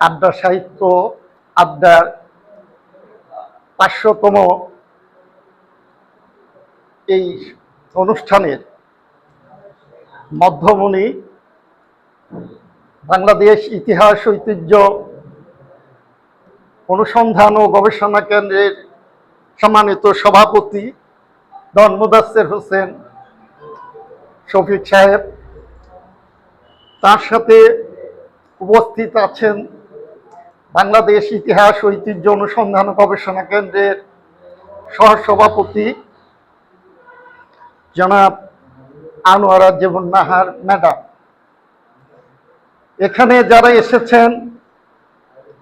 আড্ডা সাহিত্য আড্ডার ৫০০তম এই অনুষ্ঠানের মধ্যমণি বাংলাদেশ ইতিহাস ঐতিহ্য অনুসন্ধান ও গবেষণা কেন্দ্রের সম্মানিত সভাপতি ডন মুদাচ্ছের হোসেন শফিক সাহেব, তার সাথে উপস্থিত আছেন বাংলাদেশ ইতিহাস ঐতিহ্য অনুসন্ধান ও গবেষণা কেন্দ্রের সহসভাপতি জনাব আনোয়ারা জীবন নাহার ম্যাডাম। এখানে যারা এসেছেন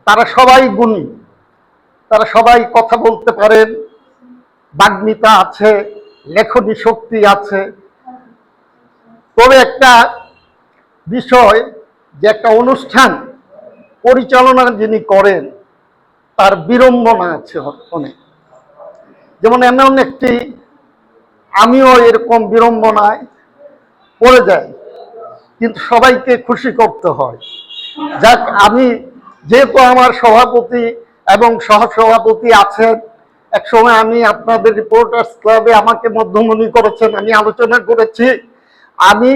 তারা সবাই গুণী, তারা সবাই কথা বলতে পারেন, বাগ্মিতা আছে, লেখনী শক্তি আছে। তবে একটা বিষয় যে একটা অনুষ্ঠান পরিচালনা যিনি করেন তার বিড়ম্বনা আছে অনেক। যেমন এমন একটি, আমিও এরকম বিড়ম্বনায় পড়ে যাই, কিন্তু সবাইকে খুশি করতে হয়। যাক, আমি যেহেতু আমার সভাপতি এবং সহসভাপতি আছেন, একসময় আমি আপনাদের রিপোর্টার্স ক্লাবে আমাকে মধ্যমণি করেছেন, আমি আলোচনা করেছি। আমি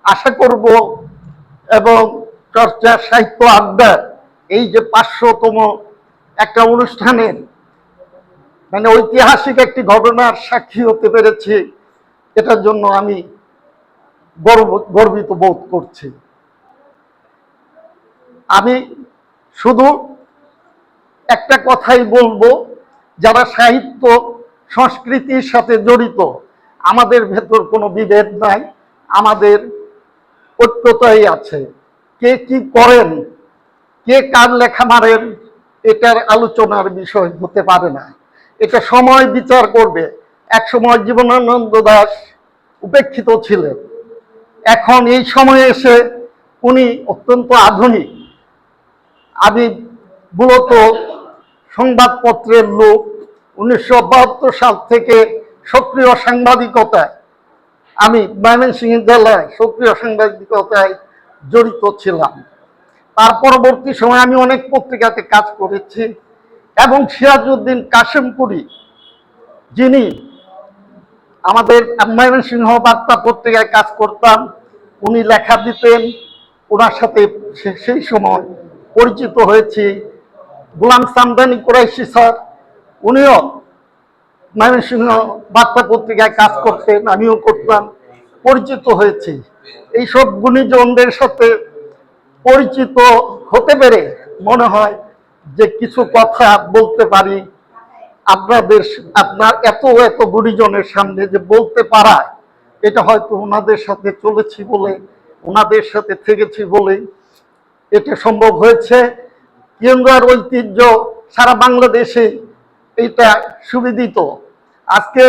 আশা করব এবং চর্চা সাহিত্য আড্ডা এই যে ৫০০তম একটা অনুষ্ঠানের মানে ঐতিহাসিক একটি ঘটনার সাক্ষী হতে পেরেছি, এটার জন্য আমি গর্বিত বোধ করছি। আমি শুধু একটা কথাই বলবো, যারা সাহিত্য সংস্কৃতির সাথে জড়িত, আমাদের ভেতর কোনো বিভেদ নাই, আমাদের ঐক্যতাই আছে। কে কি করেন, কে কার লেখা মারেন, এটার আলোচনার বিষয় হতে পারে না, এটা সময় বিচার করবে। একসময় জীবনানন্দ দাশ উপেক্ষিত ছিলেন, এখন এই সময়ে এসে উনি অত্যন্ত আধুনিক। আমি মূলত সংবাদপত্রের লোক, ১৯৭২ সাল থেকে সক্রিয় সাংবাদিকতায়, আমি ময়মনসিংহ জেলায় সক্রিয় সাংবাদিকতায় জড়িত ছিলাম। তার পরবর্তী সময় আমি অনেক পত্রিকাতে কাজ করেছি এবং সিরাজউদ্দিন কাশেমপুরী, যিনি আমাদের ময়মনসিংহ বার্তা পত্রিকায় কাজ করতাম, উনি লেখা দিতেন, ওনার সাথে সেই সময় পরিচিত হয়েছি। গোলাম সামদানি কুরাইশি স্যার, উনিও ময়মনসিংহ বার্তা পত্রিকায় কাজ করতেন, আমিও করতাম, পরিচিত হয়েছি। এইসব গুণীজনদের সাথে পরিচিত হতে পেরে মনে হয় যে কিছু কথা বলতে পারি আপনার এত গুণীজনের সামনে যে বলতে পারা, এটা হয়তো ওনাদের সাথে চলেছি বলে, ওনাদের সাথে থেকেছি বলেই এটা সম্ভব হয়েছে। কেন্দ্র ঐতিহ্য সারা বাংলাদেশে এইটা সুবিদিত। আজকে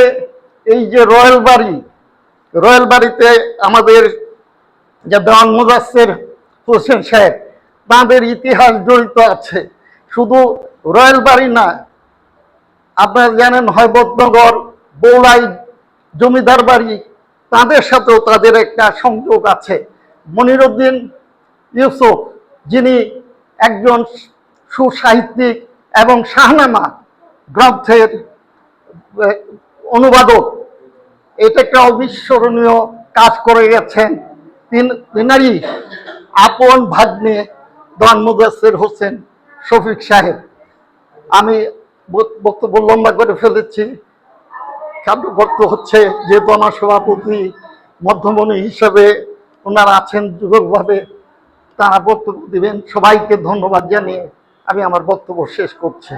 এই যে রয়্যাল বাড়িতে আমাদের যে দেওয়ান মুদাচ্ছের হোসেন সাহেব, তাঁদের ইতিহাস জড়িত আছে। শুধু রয়্যাল বাড়ি না, আপনারা জানেন হৈবতনগর, বৌলাই জমিদার বাড়ি, তাদের সাথেও তাদের একটা সংযোগ আছে। মনিরুদ্দিন ইউসুফ, যিনি একজন সুসাহিত্যিক এবং শাহনামা গ্রন্থের অনুবাদক, এটা একটা অবিস্মরণীয় কাজ করে গেছেন। তিনারই আপন ভাগ্নে দেওয়ান মুদাচ্ছের হোসেন শফিক সাহেব। আমি বক্তব্য লম্বা করে ফেলেছি, কার্যকর্ত হচ্ছে যেহেতু আমার সভাপতি মধ্যমণি হিসাবে ওনারা আছেন যুগকভাবে, তারা বক্তব্য দিবেন। সবাইকে ধন্যবাদ জানিয়ে আমি আমার বক্তব্য শেষ করছি।